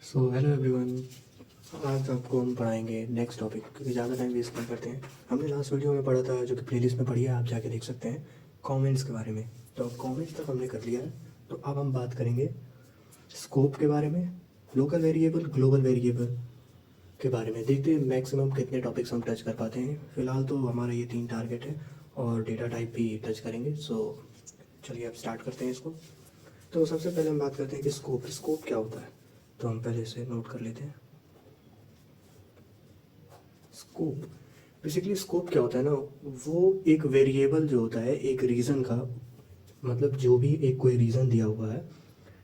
So hello everyone. आज आपको हम पढ़ाएंगे नेक्स्ट टॉपिक, क्योंकि ज़्यादा टाइम वेस्ट नहीं करते हैं। हमने लास्ट वीडियो में पढ़ा था, जो कि प्लेलिस्ट में पढ़ी है, आप जाके देख सकते हैं, कमेंट्स के बारे में। तो अब कमेंट्स तक हमने कर लिया है, तो अब हम बात करेंगे स्कोप के बारे में, लोकल वेरिएबल, ग्लोबल वेरिएबल के बारे में। देखते हैं मैक्सिमम कितने टॉपिक्स हम टच कर पाते हैं। फिलहाल तो हमारा ये 3 टारगेट है और डेटा टाइप भी टच करेंगे। सो चलिए अब स्टार्ट करते हैं इसको। तो सबसे पहले हम बात करते हैं कि स्कोप क्या होता है। तो हम पहले इसे नोट कर लेते हैं। स्कोप, बेसिकली स्कोप क्या होता है ना, वो एक वेरिएबल जो होता है एक रीज़न का, मतलब जो भी एक कोई रीज़न दिया हुआ है,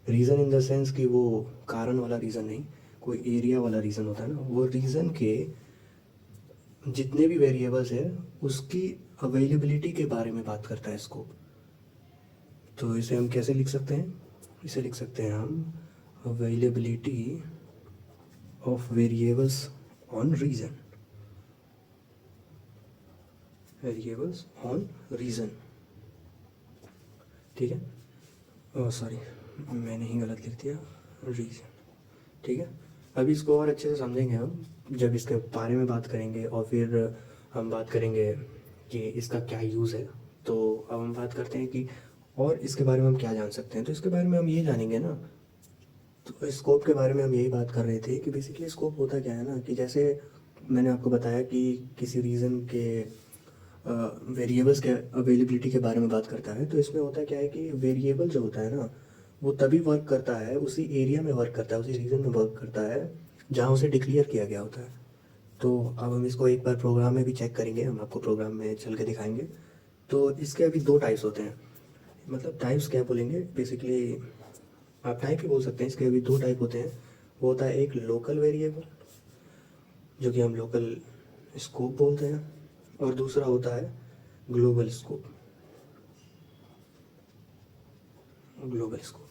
रीज़न इन द सेंस कि वो कारण वाला रीज़न नहीं, कोई एरिया वाला रीज़न होता है ना, वो रीज़न के जितने भी वेरिएबल्स है उसकी अवेलेबिलिटी के बारे में बात करता है स्कोप। तो इसे हम कैसे लिख सकते हैं? इसे लिख सकते हैं हम availability of variables on reason, variables on reason. ठीक है, ओह सॉरी, मैंने ही गलत लिख दिया, रीज़न। ठीक है, अभी इसको और अच्छे से समझेंगे हम जब इसके बारे में बात करेंगे, और फिर हम बात करेंगे कि इसका क्या यूज़ है। तो अब हम बात करते हैं कि और इसके बारे में हम क्या जान सकते हैं। तो इसके बारे में हम ये जानेंगे ना, तो स्कोप के बारे में हम यही बात कर रहे थे कि बेसिकली स्कोप होता क्या है ना, कि जैसे मैंने आपको बताया कि किसी रीज़न के वेरिएबल्स के अवेलेबिलिटी के बारे में बात करता है। तो इसमें होता क्या है कि वेरिएबल जो होता है ना, वो तभी वर्क करता है, उसी एरिया में वर्क करता है, उसी रीजन में वर्क करता है जहाँ उसे डिक्लेयर किया गया होता है। तो अब हम इसको एक बार प्रोग्राम में भी चेक करेंगे, हम आपको प्रोग्राम में चल के दिखाएंगे। तो इसके अभी 2 टाइप्स होते हैं, मतलब टाइप्स क्या बोलेंगे, बेसिकली आप टाइप ही बोल सकते हैं। इसके अभी 2 टाइप होते हैं। वो होता है एक लोकल वेरिएबल, जो कि हम लोकल स्कोप बोलते हैं, और दूसरा होता है ग्लोबल स्कोप, ग्लोबल स्कोप।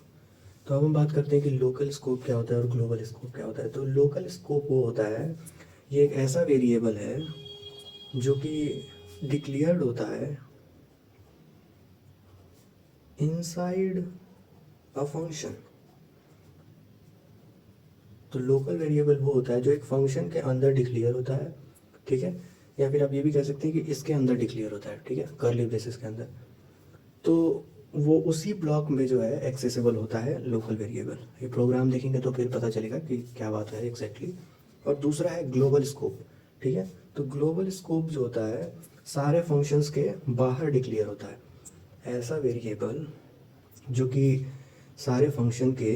तो अब हम बात करते हैं कि लोकल स्कोप क्या होता है और ग्लोबल स्कोप क्या होता है। तो लोकल स्कोप वो होता है, ये एक ऐसा वेरिएबल है जो कि डिक्लेयर्ड होता है इनसाइड अ फंक्शन। तो लोकल वेरिएबल वो होता है जो एक फंक्शन के अंदर डिक्लेयर होता है, ठीक है, या फिर आप ये भी कह सकते हैं कि इसके अंदर डिक्लेयर होता है, ठीक है, कर्ली ब्रेसेस के अंदर। तो वो उसी ब्लॉक में जो है एक्सेसिबल होता है लोकल वेरिएबल। ये प्रोग्राम देखेंगे तो फिर पता चलेगा कि क्या बात है एग्जैक्टली। और दूसरा है ग्लोबल स्कोप, ठीक है। तो ग्लोबल स्कोप जो होता है सारे फंक्शंस के बाहर डिक्लेयर होता है, ऐसा वेरिएबल जो कि सारे फंक्शन के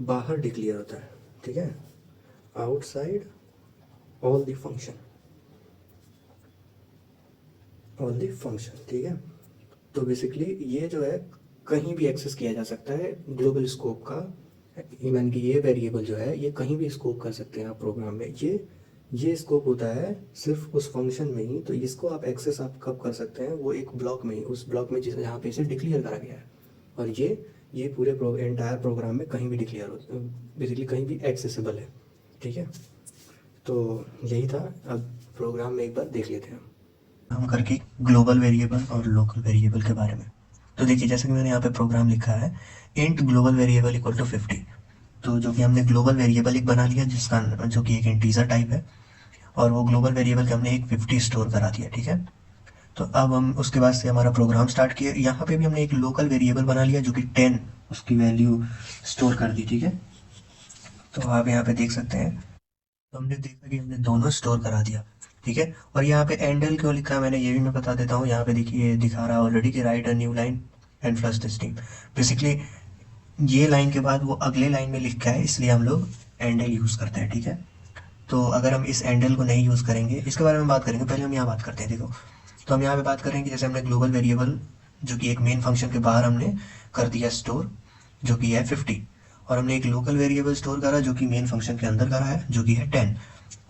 बाहर डिक्लेयर होता है, ठीक है, outside all the function, all the function, ठीक है। तो बेसिकली ये जो है कहीं भी एक्सेस किया जा सकता है ग्लोबल स्कोप का। इवन कि ये वेरिएबल जो है ये कहीं भी स्कोप कर सकते हैं आप प्रोग्राम में। ये स्कोप होता है सिर्फ उस फंक्शन में ही। तो इसको आप एक्सेस आप कब कर सकते हैं? वो एक ब्लॉक में ही, उस ब्लॉक में जिस जहाँ पे इसे डिक्लेयर करा गया है। और ये पूरे एंटायर प्रोग्राम में कहीं भी डिक्लेयर हो, बेसिकली कहीं भी एक्सेसिबल है, ठीक है। तो यही था। अब प्रोग्राम में एक बार देख लेते हैं हम करके ग्लोबल वेरिएबल और लोकल वेरिएबल के बारे में। तो देखिए, जैसे कि मैंने यहाँ पे प्रोग्राम लिखा है, int global variable equal to 50। तो जो कि हमने ग्लोबल वेरिएबल एक बना लिया, जिसका जो कि एक इंटीजर टाइप है, और वो ग्लोबल वेरिएबल के हमने एक 50 स्टोर करा दिया, ठीक है। तो अब हम उसके बाद से हमारा प्रोग्राम स्टार्ट किया। यहाँ पे भी हमने एक लोकल वेरिएबल बना लिया जो कि 10 उसकी वैल्यू स्टोर कर दी, ठीक है। तो आप यहाँ पे देख सकते हैं, तो हमने देखा कि हमने दोनों स्टोर करा दिया, ठीक है। और यहाँ पे एंडल क्यों लिखा है मैंने, ये भी मैं बता देता हूँ। यहाँ पे देखिए दिखा रहा है ऑलरेडी कि right a new line and flush the stream. Basically ये लाइन के बाद वो अगले लाइन में लिखा है, इसलिए हम लोग एंडल यूज़ करते हैं, ठीक है। तो अगर हम इस एंडल को नहीं यूज़ करेंगे, इसके बारे में बात करेंगे, पहले हम यहाँ बात करते हैं। देखो, तो हम यहाँ पे बात करेंगे, जैसे हमने ग्लोबल वेरिएबल जो कि एक मेन फंक्शन के बाहर हमने कर दिया स्टोर, जो कि है 50, और हमने एक लोकल वेरिएबल स्टोर करा जो कि मेन फंक्शन के अंदर करा है, जो कि है 10।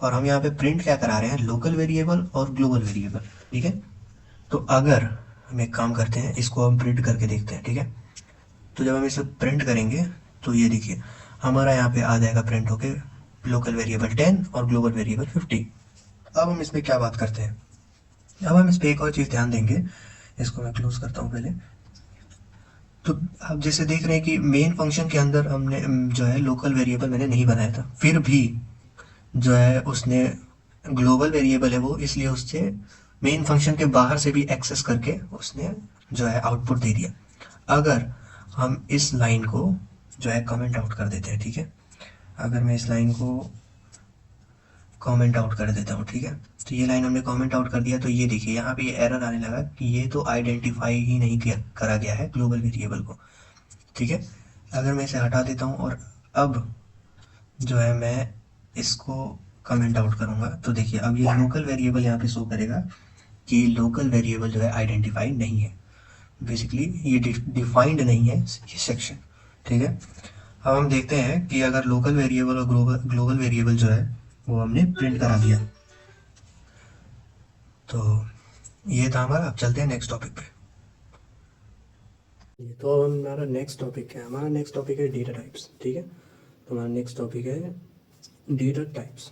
और हम यहाँ पे प्रिंट क्या करा रहे हैं, लोकल वेरिएबल और ग्लोबल वेरिएबल, ठीक है। तो अगर हम एक काम करते हैं, इसको हम प्रिंट करके देखते हैं, ठीक है। तो जब हम इसे प्रिंट करेंगे तो ये देखिए हमारा यहाँ पे आ जाएगा प्रिंट होके लोकल वेरिएबल 10 और ग्लोबल वेरिएबल 50। अब हम इसमें क्या बात करते हैं, अब हम इस पर एक और चीज़ ध्यान देंगे। इसको मैं क्लोज करता हूँ पहले। तो आप जैसे देख रहे हैं कि मेन फंक्शन के अंदर हमने जो है लोकल वेरिएबल मैंने नहीं बनाया था, फिर भी जो है उसने ग्लोबल वेरिएबल है वो, इसलिए उससे मेन फंक्शन के बाहर से भी एक्सेस करके उसने जो है आउटपुट दे दिया। अगर हम इस लाइन को जो है कमेंट आउट कर देते हैं, ठीक है, अगर मैं इस लाइन को कमेंट आउट कर देता हूँ, ठीक है, तो ये लाइन हमने कमेंट आउट कर दिया, तो ये देखिए यहाँ पे ये एरर आने लगा कि ये तो आइडेंटिफाई ही नहीं किया करा गया है ग्लोबल वेरिएबल को, ठीक है। अगर मैं इसे हटा देता हूँ और अब जो है मैं इसको कमेंट आउट करूँगा, तो देखिए अब ये लोकल वेरिएबल यहाँ पे शो करेगा कि लोकल वेरिएबल जो है आइडेंटिफाई नहीं है, बेसिकली ये डिफाइंड नहीं है ये सेक्शन, ठीक है। अब हम देखते हैं कि अगर लोकल वेरिएबल और ग्लोबल वेरिएबल जो है वो हमने प्रिंट करा दिया, तो ये था हमारा। अब चलते हैं नेक्स्ट टॉपिक पे। तो अब हमारा नेक्स्ट टॉपिक है, हमारा नेक्स्ट टॉपिक है डेटा टाइप्स, ठीक है। तो हमारा नेक्स्ट टॉपिक है डेटा टाइप्स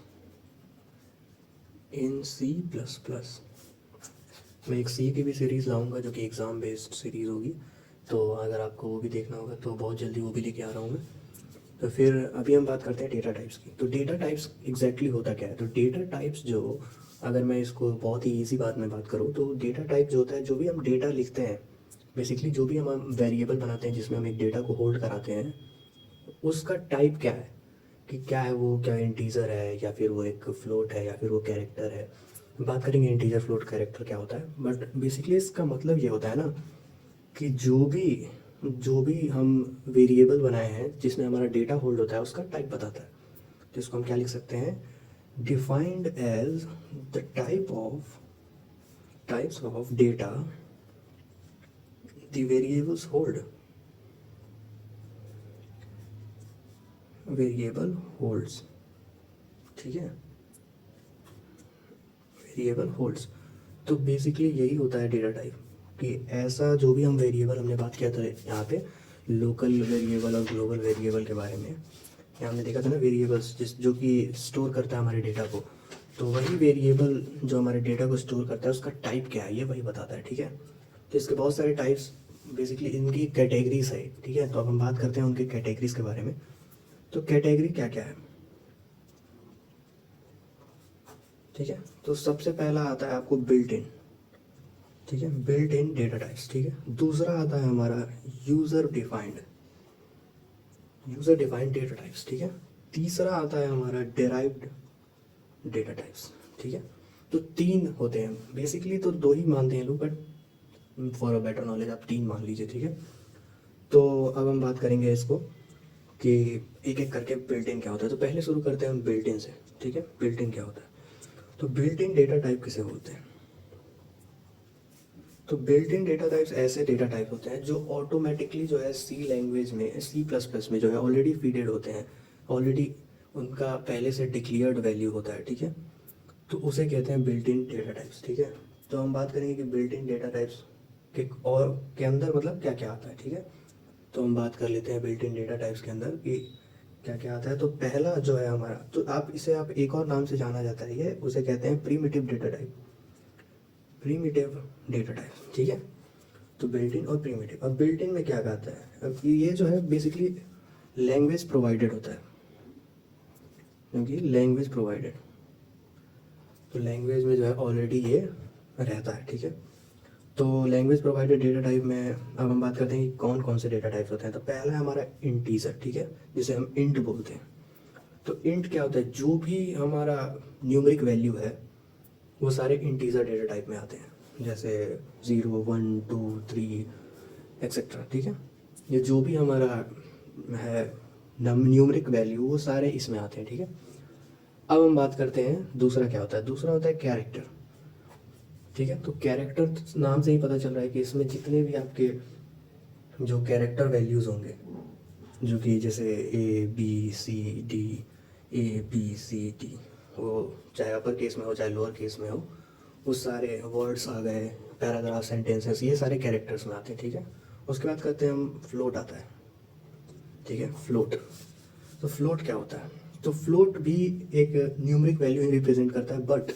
इन C++। मैं एक सी की भी सीरीज़ लाऊंगा जो कि एग्ज़ाम बेस्ड सीरीज़ होगी, तो अगर आपको वो भी देखना होगा तो बहुत जल्दी वो भी लेके आ रहा हूँ मैं। तो फिर अभी हम बात करते हैं डेटा टाइप्स की। तो डेटा टाइप्स एग्जैक्टली होता क्या है? तो डेटा टाइप्स जो, अगर मैं इसको बहुत ही ईजी बात में बात करूँ, तो डेटा टाइप जो होता है, जो भी हम डेटा लिखते हैं, बेसिकली जो भी हम वेरिएबल बनाते हैं जिसमें हम एक डेटा को होल्ड कराते हैं, उसका टाइप क्या है, कि क्या है वो, क्या इंटीजर है या फिर वो एक फ्लोट है या फिर वो कैरेक्टर है। बात करेंगे इंटीजर, फ्लोट, कैरेक्टर क्या होता है, बट बेसिकली इसका मतलब ये होता है ना कि जो भी हम वेरिएबल बनाए हैं जिसमें हमारा डेटा होल्ड होता है उसका टाइप बताता है। तो इसको हम क्या लिख सकते हैं, defined as the types of data the variables hold, variable holds, ठीक है, वेरिएबल होल्ड्स। तो बेसिकली यही होता है डेटा टाइप, कि ऐसा जो भी हम वेरिएबल, हमने बात किया था यहाँ पे लोकल वेरिएबल और ग्लोबल वेरिएबल के बारे में, यहाँ हमने देखा था ना वेरिएबल्स जो कि स्टोर करता है हमारे डेटा को, तो वही वेरिएबल जो हमारे डेटा को स्टोर करता है उसका टाइप क्या है ये वही बताता है, ठीक है। तो इसके बहुत सारे टाइप्स, बेसिकली इनकी कैटेगरीज है, ठीक है। तो अब हम बात करते हैं उनकी कैटेगरीज के बारे में। तो कैटेगरी क्या क्या है, ठीक है। तो सबसे पहला आता है आपको बिल्ट इन, ठीक है, बिल्ट इन डेटा टाइप्स, ठीक है। दूसरा आता है हमारा यूज़र डिफाइंड डेटा टाइप्स, ठीक है। तीसरा आता है हमारा डेराइव्ड डेटा टाइप्स, ठीक है। तो तीन होते हैं बेसिकली, तो दो ही मानते हैं लोग, but for a better knowledge आप तीन मान लीजिए, ठीक है। तो अब हम बात करेंगे इसको कि एक एक करके बिल्ट इन क्या होता है। तो पहले शुरू करते हैं हम बिल्ट इन से, ठीक है। बिल्ट इन क्या होता है? तो बिल्ट इन डेटा टाइप किसे बोलते हैं? तो बिल्ट इन डेटा टाइप्स ऐसे डेटा टाइप होते हैं जो ऑटोमेटिकली जो है सी लैंग्वेज में, C++ में जो है ऑलरेडी फीडेड होते हैं, ऑलरेडी उनका पहले से डिक्लेयर्ड वैल्यू होता है, ठीक है। तो उसे कहते हैं बिल्ट इन डेटा टाइप्स, ठीक है। तो हम बात करेंगे कि बिल्ट इन डेटा टाइप्स के और के अंदर मतलब क्या क्या आता है, ठीक है। तो हम बात कर लेते हैं बिल्ट इन डेटा टाइप्स के अंदर कि क्या क्या आता है। तो पहला जो है हमारा, तो आप एक और नाम से जाना जाता है, ये उसे कहते हैं primitive data type, primitive data type, ठीक है। तो बिल्ट इन और प्रीमिटिव। अब बिल्ट इन में क्या कहता है, अब ये जो है बेसिकली लैंग्वेज प्रोवाइडेड होता है, क्योंकि लैंग्वेज प्रोवाइडेड, तो लैंग्वेज में जो है ऑलरेडी ये रहता है, ठीक है। तो लैंग्वेज प्रोवाइडेड डेटा टाइप में अब हम बात करते हैं कि कौन कौन से डेटा टाइप्स होते हैं। तो पहला है हमारा इंटीजर, ठीक है, जिसे हम इंट बोलते हैं। तो इंट क्या होता है, जो भी हमारा न्यूमरिक वैल्यू है वो सारे इंटीजर डेटा टाइप में आते हैं, जैसे 0 1 2 3 एक्सेट्रा, ठीक है। ये जो भी हमारा है न्यूमरिक वैल्यू वो सारे इसमें आते हैं, ठीक है। अब हम बात करते हैं दूसरा क्या होता है। दूसरा होता है कैरेक्टर, ठीक है। तो कैरेक्टर नाम से ही पता चल रहा है कि इसमें जितने भी आपके जो कैरेक्टर वैल्यूज़ होंगे, जो कि जैसे ABCD, ABCD, वो चाहे अपर केस में हो चाहे लोअर केस में हो, वो सारे वर्ड्स आ गए, पैराग्राफ, सेंटेंसेस, ये सारे कैरेक्टर्स में आते हैं, ठीक है। उसके बाद करते हैं हम फ्लोट आता है, ठीक है, फ्लोट। तो फ्लोट क्या होता है? तो फ्लोट भी एक न्यूमरिक वैल्यू ही रिप्रेजेंट करता है, बट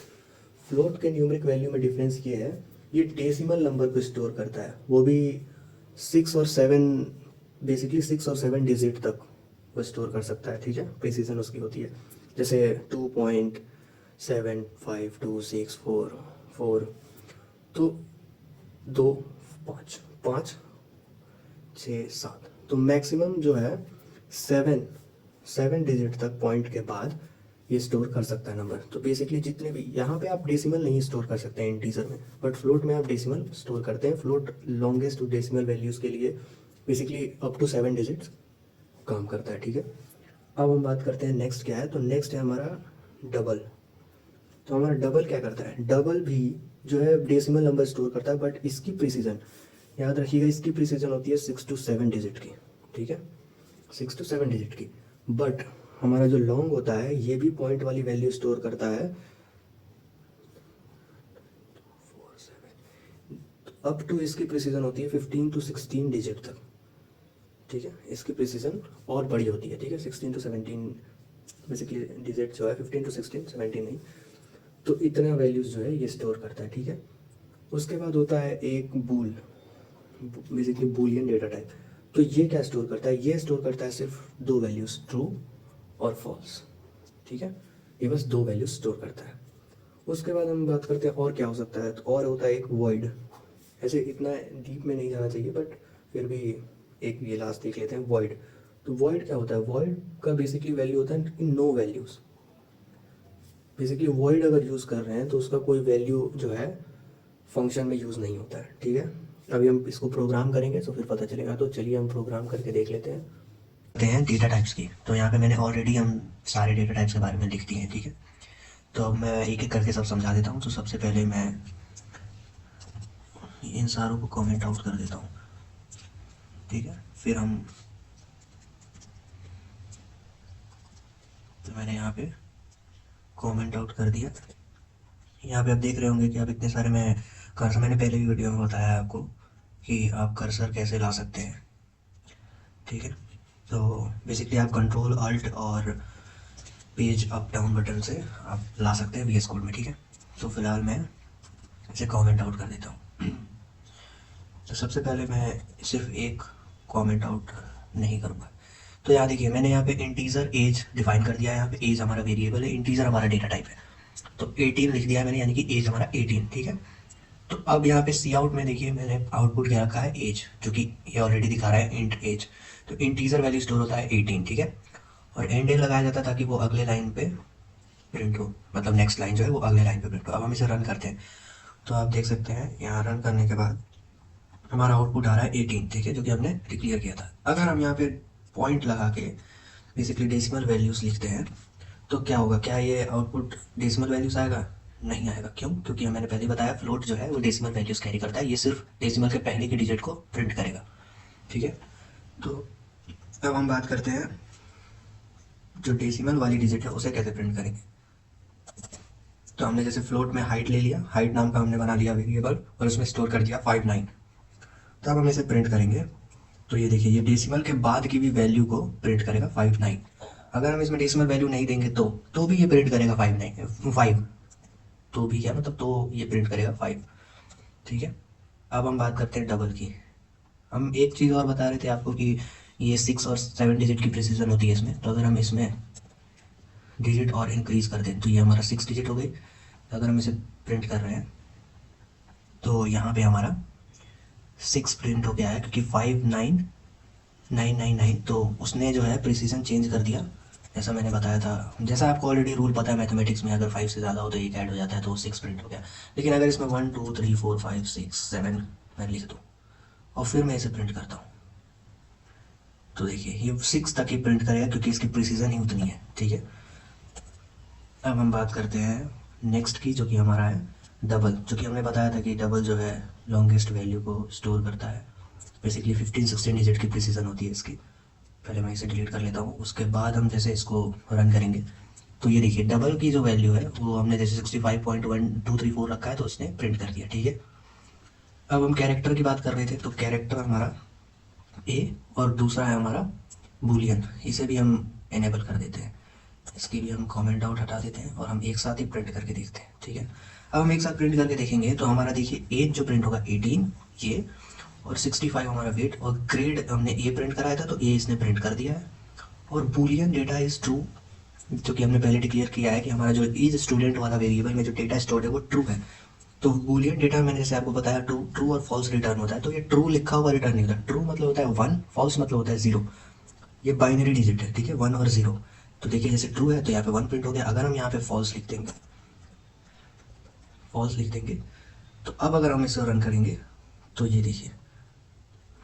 फ्लोट के न्यूमरिक वैल्यू में डिफरेंस ये है, ये डेसिमल नंबर को स्टोर करता है, वो भी 6 और 7, बेसिकली 6 और 7 डिजिट तक वो स्टोर कर सकता है, ठीक है। प्रिसीजन उसकी होती है, जैसे 2.752644, तो 2 5 5 6 7, तो मैक्सिमम जो है 7 डिजिट तक पॉइंट के बाद ये स्टोर कर सकता है नंबर। तो बेसिकली जितने भी, यहाँ पे आप डेसिमल नहीं स्टोर कर सकते हैं इंटीजर में, बट फ्लोट में आप डेसिमल स्टोर करते हैं। फ्लोट लॉन्गेस्ट डेसिमल वैल्यूज़ के लिए बेसिकली अप टू 7 डिजिट्स काम करता है, ठीक है। अब हम बात करते हैं नेक्स्ट क्या है, तो नेक्स्ट है हमारा डबल। तो हमारा डबल क्या करता है, डबल भी जो है डेसिमल नंबर स्टोर करता है, बट इसकी प्रिसीजन याद रखिएगा, इसकी प्रिसीजन होती है 6 to 7 डिजिट की, ठीक है, 6 to 7 डिजिट की। बट हमारा जो लॉन्ग होता है ये भी पॉइंट वाली वैल्यू स्टोर करता है, अप टू इसकी प्रिसीजन होती है 15 to 16 डिजिट तक, ठीक है। इसकी प्रिसीजन और बड़ी होती है, ठीक है, 16 to 17 बेसिकली डिजिट जो है 15 to 16, 17 नहीं, तो इतना वैल्यूज़ जो है ये स्टोर करता है, ठीक है। उसके बाद होता है एक बूल, बेसिकली बूलियन डेटा टाइप। तो ये क्या स्टोर करता है, ये स्टोर करता है सिर्फ 2 वैल्यूज़, ट्रू और फॉल्स, ठीक है। ये बस 2 वैल्यूज स्टोर करता है। उसके बाद हम बात करते हैं और क्या हो सकता है, तो और होता है एक वॉइड। ऐसे इतना डीप में नहीं जाना चाहिए, बट फिर भी एक ये लास्ट देख लेते हैं, वॉइड। तो वॉइड क्या होता है, वॉइड का बेसिकली वैल्यू होता है नो वैल्यूज़। बेसिकली वॉइड अगर यूज़ कर रहे हैं तो उसका कोई वैल्यू जो है फंक्शन में यूज़ नहीं होता है, ठीक है। अभी हम इसको प्रोग्राम करेंगे तो फिर पता चलेगा। तो चलिए हम प्रोग्राम करके देख लेते हैं डेटा टाइप्स की। तो यहाँ पे मैंने ऑलरेडी हम सारे डेटा टाइप्स के बारे में लिख दिए हैं, ठीक है। तो अब मैं एक एक करके सब समझा देता हूँ। तो सबसे पहले मैं इन सारों को कमेंट आउट कर देता हूँ, ठीक है। फिर हम, तो मैंने यहाँ पे कमेंट आउट कर दिया। यहाँ पे आप देख रहे होंगे कि आप इतने सारे, मैं कर्सर, मैंने पहले भी वीडियो में बताया आपको कि आप कर्सर कैसे ला सकते हैं, ठीक है। तो बेसिकली आप कंट्रोल अल्ट और पेज अप डाउन बटन से आप ला सकते हैं VS कोड में, ठीक है। तो फिलहाल मैं इसे कमेंट आउट कर देता हूँ। तो सबसे पहले मैं सिर्फ एक कमेंट आउट नहीं करूँगा। तो यहाँ देखिए, मैंने यहाँ पे इंटीजर एज डिफाइन कर दिया है। यहाँ पे एज हमारा वेरिएबल है, इंटीजर हमारा डेटा टाइप है। तो 18 लिख दिया है मैंने, यानी कि एज हमारा 18, ठीक है। तो अब यहाँ पे सी आउट में देखिए मैंने आउटपुट क्या रखा है, एज, जो कि ये ऑलरेडी दिखा रहा है इंट एज। तो इंटीजर वैल्यू स्टोर होता है 18, ठीक है। और एंड लगाया जाता है ताकि वो अगले लाइन पे प्रिंट हो, मतलब नेक्स्ट लाइन जो है वो अगले लाइन पे प्रिंट हो। अब हम इसे रन करते हैं। तो आप देख सकते हैं यहाँ रन करने के बाद हमारा आउटपुट आ रहा है 18, ठीक है, जो कि हमने डिक्लेयर किया था। अगर हम यहाँ पे पॉइंट लगा के बेसिकली डेसिमल वैल्यूज़ लिखते हैं तो क्या होगा, क्या ये आउटपुट डेसिमल वैल्यूज़ आएगा? नहीं आएगा। क्यों? क्योंकि मैंने पहले बताया फ्लोट जो है वो डेसिमल वैल्यूज़ कैरी करता है, ये सिर्फ डेसिमल के पहले की डिजिट को प्रिंट करेगा, ठीक है। तो अब हम बात करते हैं जो डेसिमल वाली डिजिट है उसे कैसे प्रिंट करेंगे। तो हमने जैसे फ्लोट में हाइट ले लिया, हाइट नाम का हमने बना लिया वेरिएबल और उसमें स्टोर कर दिया 59। तो अब हम इसे प्रिंट करेंगे। तो ये देखिए, ये डेसिमल के बाद की भी वैल्यू को प्रिंट करेगा 59। अगर हम इसमें डेसिमल वैल्यू नहीं देंगे तो भी ये प्रिंट करेगा 5, तो भी क्या मतलब, तो ये प्रिंट करेगा 5, ठीक है। अब हम बात करते हैं डबल की। हम एक चीज़ और बता रहे थे आपको कि ये 6 और 7 डिजिट की प्रिसीजन होती है इसमें। तो अगर हम इसमें डिजिट और इंक्रीज कर दें तो ये हमारा 6 डिजिट हो गई। अगर हम इसे प्रिंट कर रहे हैं तो यहाँ पे हमारा 6 प्रिंट हो गया है, क्योंकि 59999, तो उसने जो है प्रिसीजन चेंज कर दिया, जैसा मैंने बताया था। जैसा आपको ऑलरेडी रूल पता है मैथमेटिक्स में, अगर 5 से ज़्यादा हो तो एक ऐड हो जाता है, तो 6 प्रिंट हो गया। लेकिन अगर इसमें 1 2 3 4 5 6 7 मैं लिख दूँ और फिर मैं इसे प्रिंट करता हूँ, तो देखिए ये 6 तक ही प्रिंट करेगा, क्योंकि इसकी प्रिसीजन ही उतनी है, ठीक है। अब हम बात करते हैं नेक्स्ट की, जो कि हमारा है डबल। जो कि हमने बताया था कि डबल जो है लॉन्गेस्ट वैल्यू को स्टोर करता है। बेसिकली 15-16 डिजिट की प्रिसीजन होती है इसकी। पहले मैं इसे डिलीट कर लेता हूँ, उसके बाद हम जैसे इसको रन करेंगे तो ये देखिए डबल की जो वैल्यू है वो हमने जैसे 65.1234 रखा है, तो उसने प्रिंट कर दिया, ठीक है। अब हम कैरेक्टर की बात कर रहे थे, तो कैरेक्टर हमारा ए और दूसरा है हमारा बूलियन, इसे भी हम इनेबल कर देते हैं। इसकी भी हम कमेंट आउट हटा देते हैं और हम एक साथ ही प्रिंट करके देखते हैं, ठीक है। अब हम एक साथ प्रिंट करके देखेंगे तो हमारा देखिए एज जो प्रिंट होगा 18 ये, और 65 हमारा वेट, और ग्रेड हमने ए प्रिंट कराया था तो ए इसने प्रिंट कर दिया है। और बूलियन डेटा इज़ ट्रू, जो कि हमने पहले डिक्लेयर किया है कि हमारा जो इज स्टूडेंट वाला वेरिएबल में जो डेटा स्टोर्ड है वो ट्रू है। तो बूलियन डेटा मैंने जैसे आपको बताया ट्रू ट्रू और फॉल्स रिटर्न होता है, तो ये ट्रू लिखा हुआ रिटर्न नहीं होता। ट्रू मतलब होता है 1, फॉल्स मतलब होता है 0। ये बाइनरी डिजिट है, ठीक है, 1 और 0। तो देखिए जैसे ट्रू है तो यहाँ पे 1 प्रिंट हो गया। अगर हम यहाँ पे फॉल्स लिख देंगे, तो अब अगर हम इसे रन करेंगे तो ये देखिए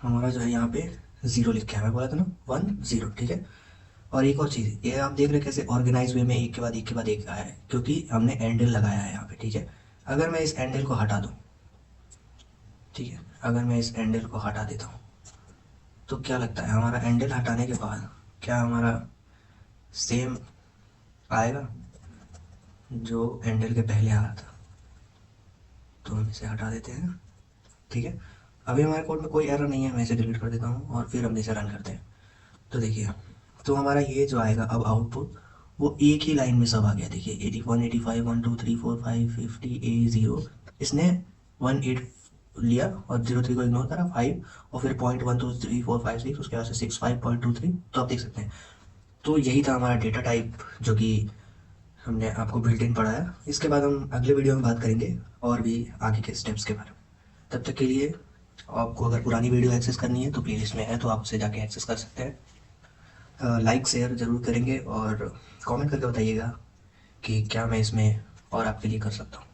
हमारा जो है यहाँ पे 0 लिखा है, मैं बोला था ना 1 0, ठीक है। और एक और चीज़, ये आप देख रहे हैं कैसे ऑर्गेनाइज वे में एक के बाद एक आया है, क्योंकि हमने एंडल लगाया है यहाँ पे, ठीक है। अगर मैं इस एंडल को हटा दूँ, ठीक है, अगर मैं इस एंडल को हटा देता हूँ तो क्या लगता है हमारा एंडल हटाने के बाद क्या हमारा सेम आएगा जो एंडल के पहले आ रहा था? तो हम इसे हटा देते हैं, ठीक है। अभी हमारे कोड में कोई एरर नहीं है, मैं इसे डिलीट कर देता हूँ और फिर हम इसे रन करते हैं। तो देखिए, तो हमारा ये जो आएगा अब आउटपुट, वो एक ही लाइन में सब आ गया। देखिए 81 85 1 2 3 4 5 50 A0, इसने 18 लिया और 03 को इग्नोर करा, 5 और फिर 0.1 2 3 4 5 6, उसके बाद से 6 5.23। तो आप देख सकते हैं, तो यही था हमारा डेटा टाइप जो कि हमने आपको बिल्ट इन पढ़ाया। इसके बाद हम अगले वीडियो में बात करेंगे और भी आगे के स्टेप्स के बारे में। तब तक के लिए आपको अगर पुरानी वीडियो एक्सेस करनी है तो प्लेलिस्ट में है, तो आप उसे जाके एक्सेस कर सकते हैं। लाइक शेयर ज़रूर करेंगे और कमेंट करके बताइएगा कि क्या मैं इसमें और आपके लिए कर सकता हूँ।